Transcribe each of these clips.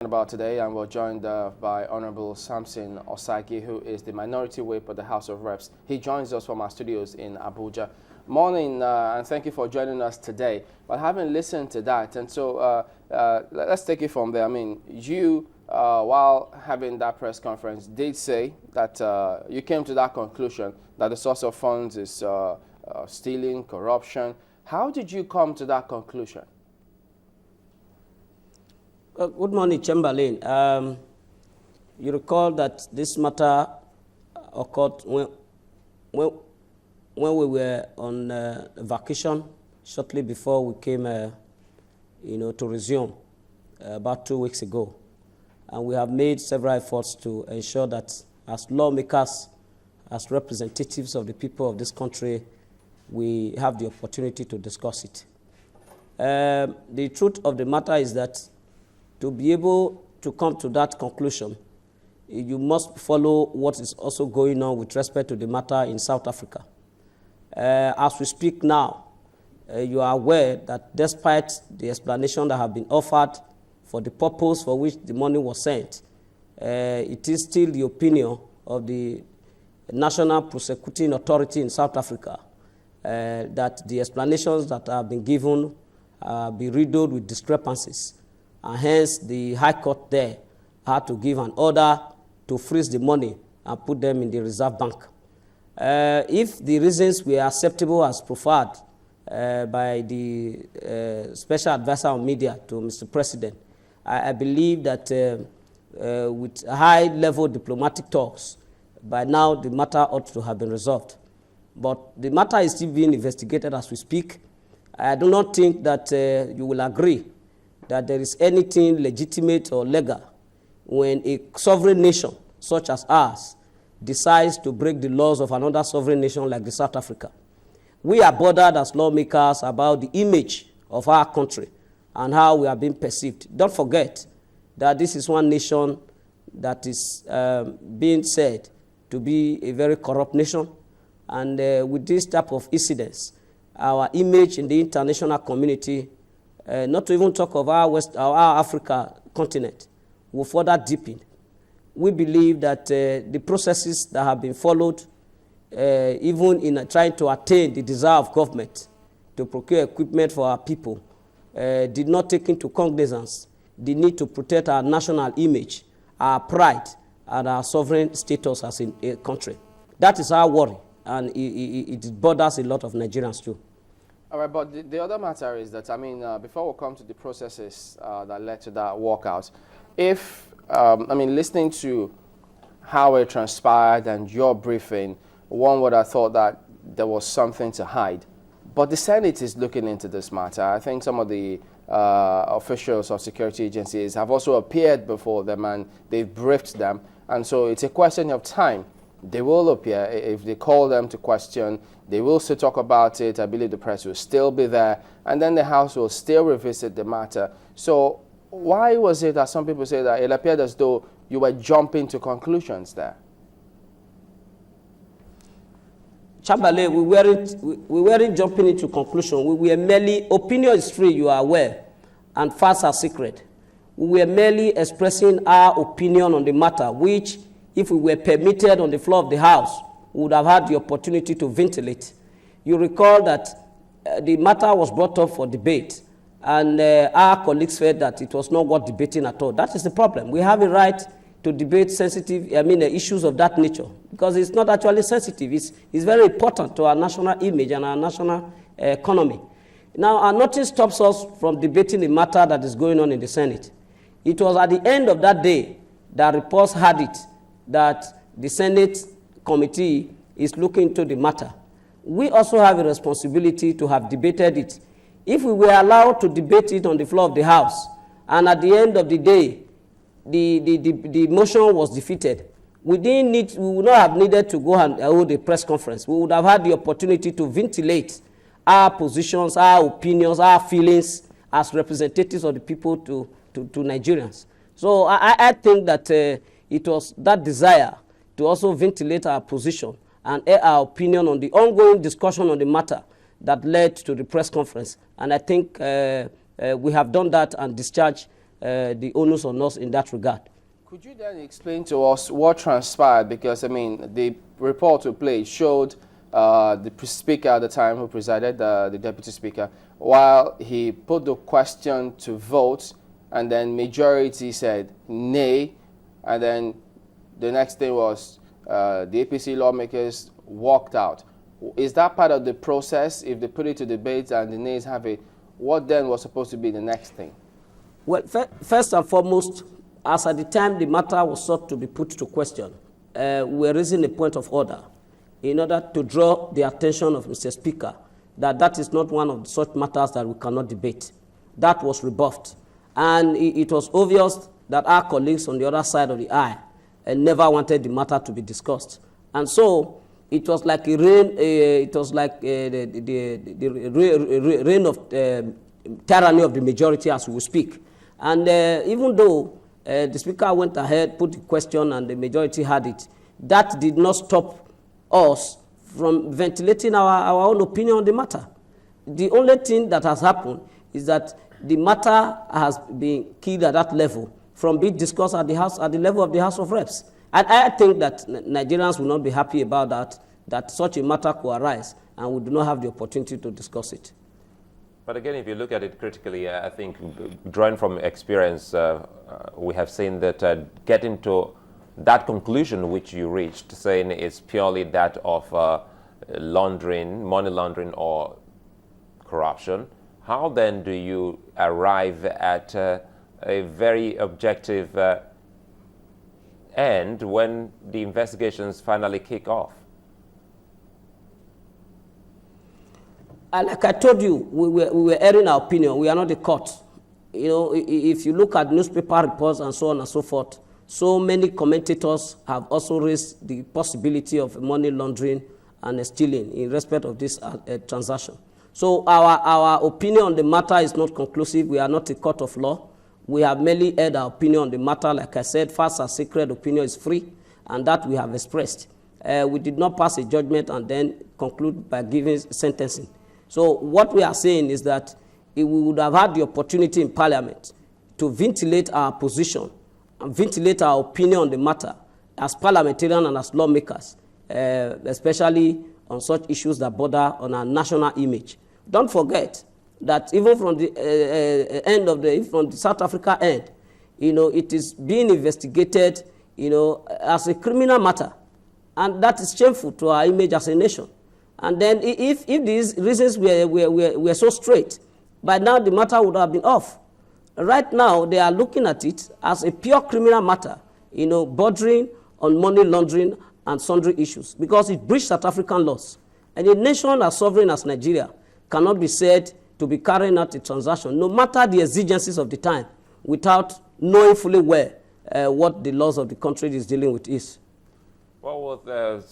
About today, and we're joined by Honorable Samson Osaki, who is the Minority Whip of the House of Reps. He joins us from our studios in Abuja. Morning, and thank you for joining us today. But having listened to that, and so let's take it from there. I mean, you, while having that press conference, did say that you came to that conclusion that the source of funds is stealing, corruption. How did you come to that conclusion? Good morning, Chamberlain. You recall that this matter occurred when we were on vacation shortly before we came, to resume about 2 weeks ago. And we have made several efforts to ensure that as lawmakers, as representatives of the people of this country, we have the opportunity to discuss it. The truth of the matter is that to be able to come to that conclusion, you must follow what is also going on with respect to the matter in South Africa. As we speak now, you are aware that despite the explanation that have been offered for the purpose for which the money was sent, it is still the opinion of the National Prosecuting Authority in South Africa that the explanations that have been given be riddled with discrepancies. And hence, the High Court there had to give an order to freeze the money and put them in the Reserve Bank. If the reasons were acceptable as proffered by the Special Advisor on Media to Mr. President, I believe that with high-level diplomatic talks, by now the matter ought to have been resolved. But the matter is still being investigated as we speak. I do not think that you will agree that there is anything legitimate or legal when a sovereign nation such as ours decides to break the laws of another sovereign nation like the South Africa. We are bothered as lawmakers about the image of our country and how we are being perceived. Don't forget that this is one nation that is being said to be a very corrupt nation, and with this type of incidents, our image in the international community, not to even talk of our Africa continent, will further deepen. We believe that the processes that have been followed, even in trying to attain the desire of government to procure equipment for our people, did not take into cognizance the need to protect our national image, our pride, and our sovereign status as a country. That is our worry, and it bothers a lot of Nigerians too. All right, but the other matter is that, I mean, before we come to the processes that led to that walkout, if, listening to how it transpired and your briefing, one would have thought that there was something to hide. But the Senate is looking into this matter. I think some of the officials of security agencies have also appeared before them and they've briefed them. And so it's a question of time. They will appear. If they call them to question, they will still talk about it. I believe the press will still be there. And then the House will still revisit the matter. So why was it that some people say that it appeared as though you were jumping to conclusions there? Chamberlain, we weren't jumping into conclusion. We were merely, opinion is free, you are aware, and facts are secret. We were merely expressing our opinion on the matter, which, if we were permitted on the floor of the House, we would have had the opportunity to ventilate. You recall that the matter was brought up for debate, and our colleagues felt that it was not worth debating at all. That is the problem. We have a right to debate sensitive, issues of that nature, because it's not actually sensitive. It's very important to our national image and our national economy. Now, nothing stops us from debating the matter that is going on in the Senate. It was at the end of that day that reports had it that the Senate committee is looking into the matter. We also have a responsibility to have debated it. If we were allowed to debate it on the floor of the House, and at the end of the day, the motion was defeated, we would not have needed to go and hold a press conference. We would have had the opportunity to ventilate our positions, our opinions, our feelings as representatives of the people to Nigerians. So I think that it was that desire to also ventilate our position and air our opinion on the ongoing discussion on the matter that led to the press conference. And I think we have done that and discharged the onus on us in that regard. Could you then explain to us what transpired? Because, I mean, the report we played showed the speaker at the time who presided, the deputy speaker, while he put the question to vote, and then majority said nay, and then the next thing was the APC lawmakers walked out. Is that part of the process? If they put it to debate and the nays have it, what then was supposed to be the next thing? Well, first and foremost, as at the time the matter was sought to be put to question, we were raising a point of order in order to draw the attention of Mr. Speaker that that is not one of such matters that we cannot debate. That was rebuffed. And it was obvious that our colleagues on the other side of the aisle never wanted the matter to be discussed. And so it was like a reign, the reign of tyranny of the majority, as we speak. And even though the Speaker went ahead, put the question, and the majority had it, that did not stop us from ventilating our own opinion on the matter. The only thing that has happened is that the matter has been killed at that level from being discussed at the level of the House of Reps. And I think that Nigerians will not be happy about that such a matter could arise, and we do not have the opportunity to discuss it. But again, if you look at it critically, I think drawing from experience, we have seen that getting to that conclusion which you reached, saying it's purely that of laundering, money laundering or corruption, how then do you arrive at a very objective end when the investigations finally kick off? Like I told you, we were airing our opinion. We are not a court. You know, if you look at newspaper reports and so on and so forth, so many commentators have also raised the possibility of money laundering and stealing in respect of this transaction. So our opinion on the matter is not conclusive. We are not a court of law. We have merely aired our opinion on the matter. Like I said, first and sacred opinion is free, and that we have expressed. We did not pass a judgment and then conclude by giving sentencing. So what we are saying is that if we would have had the opportunity in Parliament to ventilate our position and ventilate our opinion on the matter as parliamentarians and as lawmakers, especially on such issues that border on our national image. Don't forget that even from the from the South Africa end, you know, it is being investigated, you know, as a criminal matter, and that is shameful to our image as a nation. And then if these reasons were so straight, by now the matter would have been off. Right now, they are looking at it as a pure criminal matter, you know, bordering on money laundering and sundry issues, because it breached South African laws. And a nation as sovereign as Nigeria cannot be said to be carrying out a transaction, no matter the exigencies of the time, without knowing fully well what the laws of the country is dealing with is. Well, with a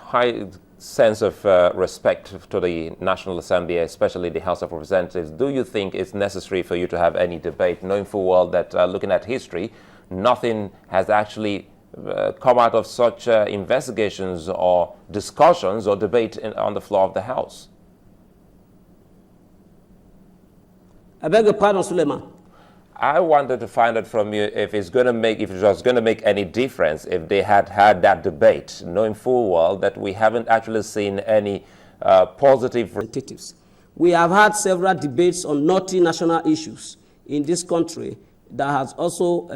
high sense of respect to the National Assembly, especially the House of Representatives, do you think it's necessary for you to have any debate, knowing full well that looking at history, nothing has actually come out of such investigations or discussions or debate on the floor of the House? I beg your pardon, Suleiman. I wanted to find out from you if it was going to make any difference if they had had that debate, knowing full well that we haven't actually seen any positive representatives. We have had several debates on naughty national issues in this country that has also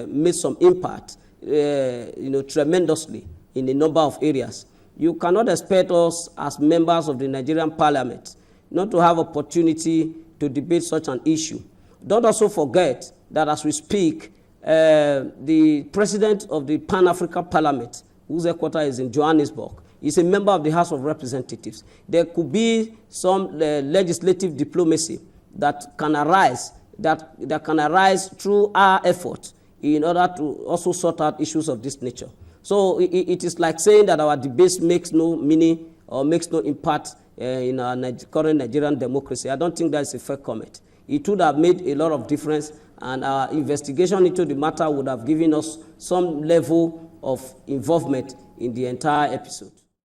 made some impact, you know, tremendously in a number of areas. You cannot expect us as members of the Nigerian Parliament not to have opportunity to debate such an issue. Don't also forget that as we speak, the president of the Pan-African Parliament, whose headquarters is in Johannesburg, is a member of the House of Representatives. There could be some legislative diplomacy that can arise, that can arise through our effort in order to also sort out issues of this nature. So it is like saying that our debates makes no meaning or makes no impact in our current Nigerian democracy. I don't think that's a fair comment. It would have made a lot of difference, and our investigation into the matter would have given us some level of involvement in the entire episode.